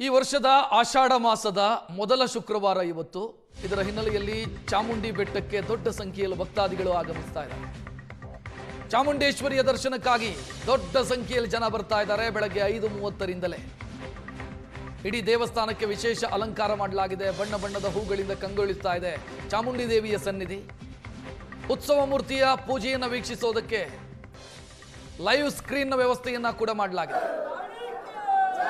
ಈ ವರ್ಷದ ಆಷಾಢ ಮಾಸದ ಮೊದಲ ಶುಕ್ರವಾರ ಇವತ್ತು. ಇದರ ಹಿನ್ನೆಲೆಯಲ್ಲಿ ಚಾಮುಂಡಿ ಬೆಟ್ಟಕ್ಕೆ ದೊಡ್ಡ ಸಂಖ್ಯೆಯಲ್ಲಿ ಭಕ್ತಾದಿಗಳು ಆಗಮಿಸ್ತಾ ಇದ್ದಾರೆ. ಚಾಮುಂಡೇಶ್ವರಿಯ ದರ್ಶನಕ್ಕಾಗಿ ದೊಡ್ಡ ಸಂಖ್ಯೆಯಲ್ಲಿ ಜನ ಬರ್ತಾ ಇದ್ದಾರೆ. ಬೆಳಗ್ಗೆ 5:30ರಿಂದಲೇ ಇಡೀ ದೇವಸ್ಥಾನಕ್ಕೆ ವಿಶೇಷ ಅಲಂಕಾರ ಮಾಡಲಾಗಿದೆ. ಬಣ್ಣ ಬಣ್ಣದ ಹೂಗಳಿಂದ ಕಂಗೊಳಿಸ್ತಾ ಇದೆ ಚಾಮುಂಡಿ ದೇವಿಯ ಸನ್ನಿಧಿ. ಉತ್ಸವ ಮೂರ್ತಿಯ ಪೂಜೆಯನ್ನು ವೀಕ್ಷಿಸೋದಕ್ಕೆ ಲೈವ್ ಸ್ಕ್ರೀನ್ನ ವ್ಯವಸ್ಥೆಯನ್ನ ಕೂಡ ಮಾಡಲಾಗಿದೆ.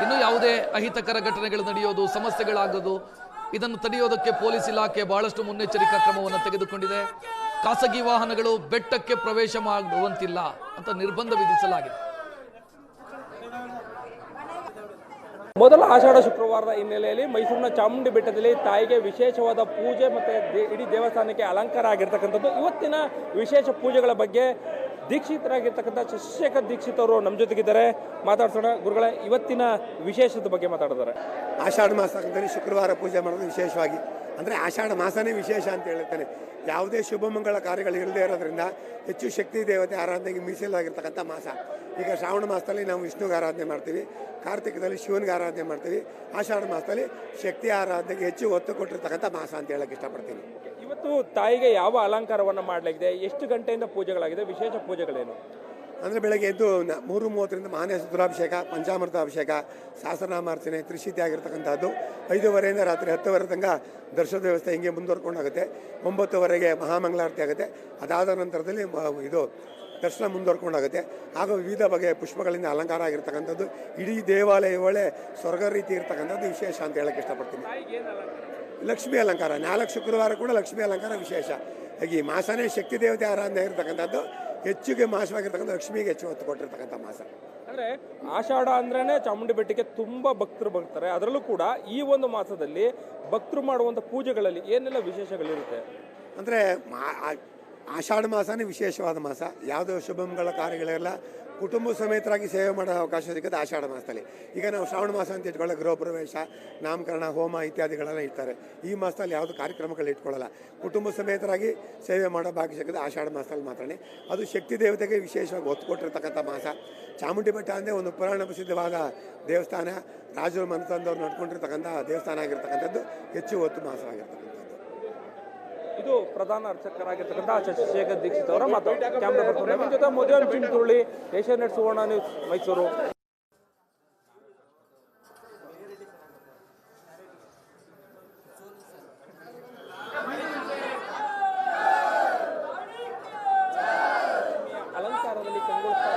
ಇನ್ನು ಯಾವುದೇ ಅಹಿತಕರ ಘಟನೆಗಳು ನಡೆಯೋದು, ಸಮಸ್ಯೆಗಳಾಗೋದು, ಇದನ್ನು ತಡೆಯೋದಕ್ಕೆ ಪೊಲೀಸ್ ಇಲಾಖೆ ಬಹಳಷ್ಟು ಮುನ್ನೆಚ್ಚರಿಕಾ ಕ್ರಮವನ್ನು ತೆಗೆದುಕೊಂಡಿದೆ. ಖಾಸಗಿ ವಾಹನಗಳು ಬೆಟ್ಟಕ್ಕೆ ಪ್ರವೇಶ ಮಾಡುವಂತಿಲ್ಲ ಅಂತ ನಿರ್ಬಂಧ ವಿಧಿಸಲಾಗಿದೆ. ಮೊದಲ ಆಷಾಢ ಶುಕ್ರವಾರದ ಹಿನ್ನೆಲೆಯಲ್ಲಿ ಮೈಸೂರಿನ ಚಾಮುಂಡಿ ಬೆಟ್ಟದಲ್ಲಿ ತಾಯಿಗೆ ವಿಶೇಷವಾದ ಪೂಜೆ ಮತ್ತು ಇಡೀ ದೇವಸ್ಥಾನಕ್ಕೆ ಅಲಂಕಾರ ಆಗಿರ್ತಕ್ಕಂಥದ್ದು. ಇವತ್ತಿನ ವಿಶೇಷ ಪೂಜೆಗಳ ಬಗ್ಗೆ ದೀಕ್ಷಿತರಾಗಿರ್ತಕ್ಕಂಥ ಶಶಿಶೇಖರ್ ದೀಕ್ಷಿತ್ ಅವರು ನಮ್ಮ ಜೊತೆಗಿದ್ದಾರೆ. ಮಾತಾಡ್ಸೋಣ. ಗುರುಗಳೇ, ಇವತ್ತಿನ ವಿಶೇಷದ ಬಗ್ಗೆ ಮಾತಾಡಿದ್ದಾರೆ. ಆಷಾಢ ಮಾಸದಲ್ಲಿ ಶುಕ್ರವಾರ ಪೂಜೆ ಮಾಡೋದು ವಿಶೇಷವಾಗಿ, ಅಂದರೆ ಆಷಾಢ ಮಾಸನೇ ವಿಶೇಷ ಅಂತ ಹೇಳ್ತಾನೆ. ಯಾವುದೇ ಶುಭ ಮಂಗಳ ಕಾರ್ಯಗಳು ಇಲ್ಲದೆ ಇರೋದ್ರಿಂದ ಹೆಚ್ಚು ಶಕ್ತಿ ದೇವತೆ ಆರಾಧನೆಗೆ ಮೀಸಲಾಗಿರ್ತಕ್ಕಂಥ ಮಾಸ. ಈಗ ಶ್ರಾವಣ ಮಾಸದಲ್ಲಿ ನಾವು ವಿಷ್ಣುಗೆ ಆರಾಧನೆ ಮಾಡ್ತೀವಿ, ಕಾರ್ತಿಕದಲ್ಲಿ ಶಿವನಿಗೆ ಆರಾಧನೆ ಮಾಡ್ತೀವಿ. ಆಷಾಢ ಮಾಸದಲ್ಲಿ ಶಕ್ತಿ ಆರಾಧನೆಗೆ ಹೆಚ್ಚು ಒತ್ತು ಕೊಟ್ಟಿರ್ತಕ್ಕಂಥ ಮಾಸ ಅಂತ ಹೇಳಕ್ಕೆ ಇಷ್ಟಪಡ್ತೀನಿ. ಇವತ್ತು ತಾಯಿಗೆ ಯಾವ ಅಲಂಕಾರವನ್ನು ಮಾಡಲಾಗಿದೆ, ಎಷ್ಟು ಗಂಟೆಯಿಂದ ಪೂಜೆಗಳಾಗಿದೆ, ವಿಶೇಷ ಪೂಜೆಗಳೇನು? ಅಂದರೆ ಬೆಳಗ್ಗೆ ಎದ್ದು 3:30ರಿಂದ ಮಹಾನೇಶ ರುದ್ರಾಭಿಷೇಕ, ಪಂಚಾಮೃತ ಅಭಿಷೇಕ, ಸಹಸ್ರನಾಮಾರ್ಚನೆ, ತ್ರಿಶಿತಿ ಆಗಿರ್ತಕ್ಕಂಥದ್ದು. 5:30ರಿಂದ ರಾತ್ರಿ 10:00 ತನಕ ದರ್ಶನ ವ್ಯವಸ್ಥೆ ಹಿಂಗೆ ಮುಂದುವರ್ಕೊಂಡಾಗುತ್ತೆ. 9:00ವರೆಗೆ ಮಹಾಮಂಗಳಾರತಿ ಆಗುತ್ತೆ. ಅದಾದ ನಂತರದಲ್ಲಿ ಇದು ದರ್ಶನ ಮುಂದುವರ್ಕೊಂಡಾಗುತ್ತೆ. ಆಗ ವಿವಿಧ ಬಗೆಯ ಪುಷ್ಪಗಳಿಂದ ಅಲಂಕಾರ ಆಗಿರ್ತಕ್ಕಂಥದ್ದು. ಇಡೀ ದೇವಾಲಯವೇ ಸ್ವರ್ಗ ರೀತಿ ಇರ್ತಕ್ಕಂಥದ್ದು ವಿಶೇಷ ಅಂತ ಹೇಳಕ್ಕೆ ಇಷ್ಟಪಡ್ತೀನಿ. ಲಕ್ಷ್ಮೀ ಅಲಂಕಾರ, 4 ಶುಕ್ರವಾರ ಕೂಡ ಲಕ್ಷ್ಮೀ ಅಲಂಕಾರ ವಿಶೇಷ. ಹಾಗೆ ಈ ಮಾಸನೇ ಶಕ್ತಿ ದೇವತೆ ಆರಾಧನೆ ಆಗಿರ್ತಕ್ಕಂಥದ್ದು. ಹೆಚ್ಚಿಗೆ ಮಾಸವಾಗಿರ್ತಕ್ಕಂಥ ಲಕ್ಷ್ಮಿಗೆ ಹೆಚ್ಚು ಒತ್ತು ಕೊಟ್ಟಿರ್ತಕ್ಕಂಥ ಮಾಸ. ಅಂದರೆ ಆಷಾಢ ಅಂದ್ರೇ ಚಾಮುಂಡಿ ಬೆಟ್ಟಕ್ಕೆ ತುಂಬ ಭಕ್ತರು ಬರ್ತಾರೆ. ಅದರಲ್ಲೂ ಕೂಡ ಈ ಒಂದು ಮಾಸದಲ್ಲಿ ಭಕ್ತರು ಮಾಡುವಂಥ ಪೂಜೆಗಳಲ್ಲಿ ಏನೆಲ್ಲ ವಿಶೇಷಗಳಿರುತ್ತೆ? ಅಂದರೆ ಆಷಾಢ ಮಾಸನೇ ವಿಶೇಷವಾದ ಮಾಸ. ಯಾವುದೋ ಶುಭಂಗಳ ಕಾರ್ಯಗಳೆಲ್ಲ ಕುಟುಂಬ ಸಮೇತರಾಗಿ ಸೇವೆ ಮಾಡೋ ಅವಕಾಶ ಸಿಗುತ್ತೆ ಆಷಾಢ ಮಾಸದಲ್ಲಿ. ಈಗ ನಾವು ಶ್ರಾವಣ ಮಾಸ ಅಂತ ಇಟ್ಕೊಳ್ಳೋ ಗೃಹ ಪ್ರವೇಶ, ನಾಮಕರಣ, ಹೋಮ ಇತ್ಯಾದಿಗಳೆಲ್ಲ ಇರ್ತಾರೆ. ಈ ಮಾಸದಲ್ಲಿ ಯಾವುದು ಕಾರ್ಯಕ್ರಮಗಳು ಇಟ್ಕೊಳ್ಳಲ್ಲ. ಕುಟುಂಬ ಸಮೇತರಾಗಿ ಸೇವೆ ಮಾಡೋ ಭಾಗ್ಯ ಸಿಗುತ್ತೆ ಆಷಾಢ ಮಾಸದಲ್ಲಿ ಮಾತ್ರನೇ. ಅದು ಶಕ್ತಿ ದೇವತೆಗೆ ವಿಶೇಷವಾಗಿ ಒತ್ತು ಕೊಟ್ಟಿರ್ತಕ್ಕಂಥ ಮಾಸ. ಚಾಮುಂಡಿ ಬೆಟ್ಟ ಅಂದರೆ ಒಂದು ಪುರಾಣ ಪ್ರಸಿದ್ಧವಾದ ದೇವಸ್ಥಾನ. ರಾಜರು ಮನೆತಂದವ್ರು ನಡ್ಕೊಂಡಿರ್ತಕ್ಕಂಥ ದೇವಸ್ಥಾನ ಆಗಿರ್ತಕ್ಕಂಥದ್ದು ಹೆಚ್ಚು ಒತ್ತು ಮಾಸವಾಗಿರ್ತಕ್ಕಂಥದ್ದು. ಇದು ಪ್ರಧಾನ ಅರ್ಚಕರಾಗಿರ್ತಕ್ಕಂಥ ಶಶಿಶೇಖರ್ ದೀಕ್ಷಿತ್ ಅವರ ಮಾತು. ಕ್ಯಾಮ್ರಾ ಪರ್ಸನ್ ನಮ್ಮ ಜೊತೆ ಮದುವೆ ಚಿಂತುರುಳಿ, ಏಷ್ಯಾನೆಟ್ ಸುವರ್ಣ ನ್ಯೂಸ್, ಮೈಸೂರು. ಅಲಂಕಾರದಲ್ಲಿ ಕಂಗೊಳಿಸ್ತಾ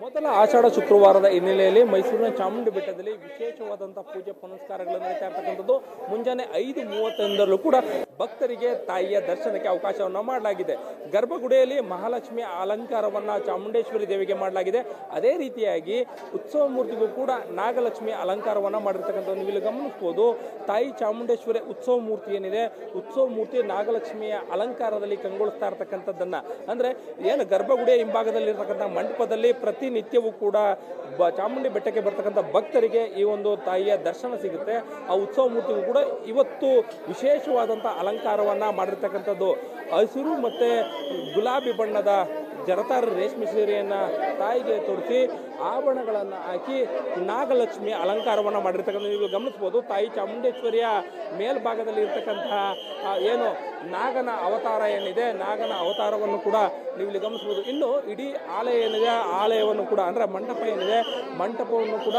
ಮೊದಲ ಆಷಾಢ ಶುಕ್ರವಾರದ ಹಿನ್ನೆಲೆಯಲ್ಲಿ ಮೈಸೂರಿನ ಚಾಮುಂಡಿ ಬೆಟ್ಟದಲ್ಲಿ ವಿಶೇಷವಾದಂಥ ಪೂಜೆ ಪುನಸ್ಕಾರಗಳು ನಡೀತಾ ಇರ್ತಕ್ಕಂಥದ್ದು. ಮುಂಜಾನೆ 5:30ರಿಂದಲೂ ಕೂಡ ಭಕ್ತರಿಗೆ ತಾಯಿಯ ದರ್ಶನಕ್ಕೆ ಅವಕಾಶವನ್ನು ಮಾಡಲಾಗಿದೆ. ಗರ್ಭಗುಡಿಯಲ್ಲಿ ಮಹಾಲಕ್ಷ್ಮಿಯ ಅಲಂಕಾರವನ್ನು ಚಾಮುಂಡೇಶ್ವರಿ ದೇವಿಗೆ ಮಾಡಲಾಗಿದೆ. ಅದೇ ರೀತಿಯಾಗಿ ಉತ್ಸವ ಮೂರ್ತಿಗೂ ಕೂಡ ನಾಗಲಕ್ಷ್ಮಿಯ ಅಲಂಕಾರವನ್ನು ಮಾಡಿರ್ತಕ್ಕಂಥದ್ದು ನೀವು ಇಲ್ಲಿ ಗಮನಿಸ್ಬೋದು. ತಾಯಿ ಚಾಮುಂಡೇಶ್ವರಿ ಉತ್ಸವ ಮೂರ್ತಿ ಏನಿದೆ, ಉತ್ಸವ ಮೂರ್ತಿ ನಾಗಲಕ್ಷ್ಮಿಯ ಅಲಂಕಾರದಲ್ಲಿ ಕಂಗೊಳಿಸ್ತಾ ಇರ್ತಕ್ಕಂಥದ್ದನ್ನು, ಅಂದರೆ ಏನು ಗರ್ಭಗುಡಿಯ ಹಿಂಭಾಗದಲ್ಲಿರ್ತಕ್ಕಂಥ ಮಂಟಪದಲ್ಲಿ ಪ್ರತಿನಿತ್ಯವೂ ಕೂಡ ಚಾಮುಂಡಿ ಬೆಟ್ಟಕ್ಕೆ ಬರ್ತಕ್ಕಂಥ ಭಕ್ತರಿಗೆ ಈ ಒಂದು ತಾಯಿಯ ದರ್ಶನ ಸಿಗುತ್ತೆ. ಆ ಉತ್ಸವ ಮೂರ್ತಿಗೂ ಕೂಡ ಇವತ್ತು ವಿಶೇಷವಾದಂಥ ಅಲಂಕಾರವನ್ನು ಮಾಡಿರ್ತಕ್ಕಂಥದ್ದು. ಹಸಿರು ಮತ್ತು ಗುಲಾಬಿ ಬಣ್ಣದ ಜರತಾರ ರೇಷ್ಮೆ ಸೀರೆಯನ್ನು ತಾಯಿಗೆ ತೊಡಿಸಿ ಆಭರಣಗಳನ್ನು ಹಾಕಿ ನಾಗಲಕ್ಷ್ಮಿಯ ಅಲಂಕಾರವನ್ನು ಮಾಡಿರ್ತಕ್ಕಂಥ ನೀವು ಗಮನಿಸ್ಬೋದು. ತಾಯಿ ಚಾಮುಂಡೇಶ್ವರಿಯ ಮೇಲ್ಭಾಗದಲ್ಲಿ ಇರ್ತಕ್ಕಂತಹ ಏನು ನಾಗನ ಅವತಾರ ಏನಿದೆ, ನಾಗನ ಅವತಾರವನ್ನು ಕೂಡ ನೀವು ಇಲ್ಲಿ ಗಮನಿಸ್ಬೋದು. ಇನ್ನು ಇಡೀ ಆಲಯ ಏನಿದೆ, ಆಲಯವನ್ನು ಕೂಡ ಅಂದರೆ ಮಂಟಪ ಏನಿದೆ, ಮಂಟಪವನ್ನು ಕೂಡ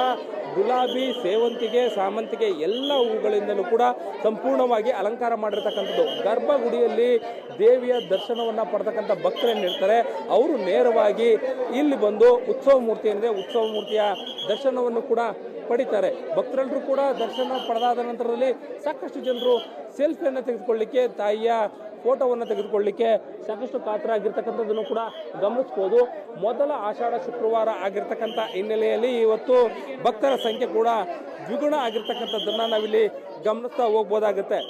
ಗುಲಾಬಿ, ಸೇವಂತಿಗೆ, ಸಾಮಂತಿಗೆ ಎಲ್ಲ ಹೂಗಳಿಂದಲೂ ಕೂಡ ಸಂಪೂರ್ಣವಾಗಿ ಅಲಂಕಾರ ಮಾಡಿರ್ತಕ್ಕಂಥದ್ದು. ಗರ್ಭಗುಡಿಯಲ್ಲಿ ದೇವಿಯ ದರ್ಶನವನ್ನು ಪಡೆತಕ್ಕಂಥ ಭಕ್ತರೇನಿರ್ತಾರೆ ಅವರು ನೇರವಾಗಿ ಇಲ್ಲಿ ಬಂದು ಉತ್ಸವ ಮೂರ್ತಿ ಏನಿದೆ, ಉತ್ಸವ ಮೂರ್ತಿಯ ದರ್ಶನವನ್ನು ಕೂಡ ಪಡಿತಾರೆ. ಭಕ್ತರೆಲ್ಲರೂ ಕೂಡ ದರ್ಶನ ಪಡೆದಾದ ನಂತರದಲ್ಲಿ ಸಾಕಷ್ಟು ಜನರು ಸೆಲ್ಫಿಯನ್ನು ತೆಗೆದುಕೊಳ್ಳಲಿಕ್ಕೆ, ತಾಯಿಯ ಫೋಟೋವನ್ನು ತೆಗೆದುಕೊಳ್ಳಲಿಕ್ಕೆ ಸಾಕಷ್ಟು ಕಾತರಾಗಿರ್ತಕ್ಕಂಥದ್ದನ್ನು ಕೂಡ ಗಮನಿಸ್ಬೋದು. ಮೊದಲ ಆಷಾಢ ಶುಕ್ರವಾರ ಆಗಿರ್ತಕ್ಕಂಥ ಹಿನ್ನೆಲೆಯಲ್ಲಿ ಇವತ್ತು ಭಕ್ತರ ಸಂಖ್ಯೆ ಕೂಡ ದ್ವಿಗುಣ ಆಗಿರ್ತಕ್ಕಂಥದ್ದನ್ನು ನಾವಿಲ್ಲಿ ಗಮನಿಸ್ತಾ ಹೋಗ್ಬೋದಾಗುತ್ತೆ.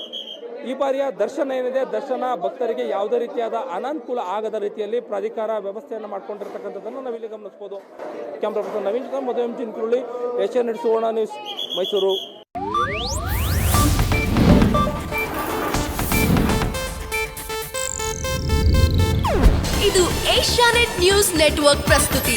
ಈ ಬಾರಿಯ ದರ್ಶನ ಏನಿದೆ, ದರ್ಶನ ಭಕ್ತರಿಗೆ ಯಾವುದೇ ರೀತಿಯಾದ ಅನಾನುಕೂಲ ಆಗದ ರೀತಿಯಲ್ಲಿ ಪ್ರಾಧಿಕಾರ ವ್ಯವಸ್ಥೆಯನ್ನು ಮಾಡಿಕೊಂಡಿರ್ತಕ್ಕಂಥದ್ದನ್ನು ನಾವಿಲ್ಲಿ ಗಮನಿಸ್ಬೋದು. ಕ್ಯಾಮ್ರಾ ಪರ್ಸನ್ ನವೀನ್ ಜೊತೆ ಮದುವೆ ಚಿಂತುರುಳಿ, ಏಷ್ಯಾನೆಟ್ ಸುವರ್ಣ ನ್ಯೂಸ್, ಮೈಸೂರು. ಇದು ಏಷ್ಯಾನೆಟ್ ನ್ಯೂಸ್ ನೆಟ್ವರ್ಕ್ ಪ್ರಸ್ತುತಿ.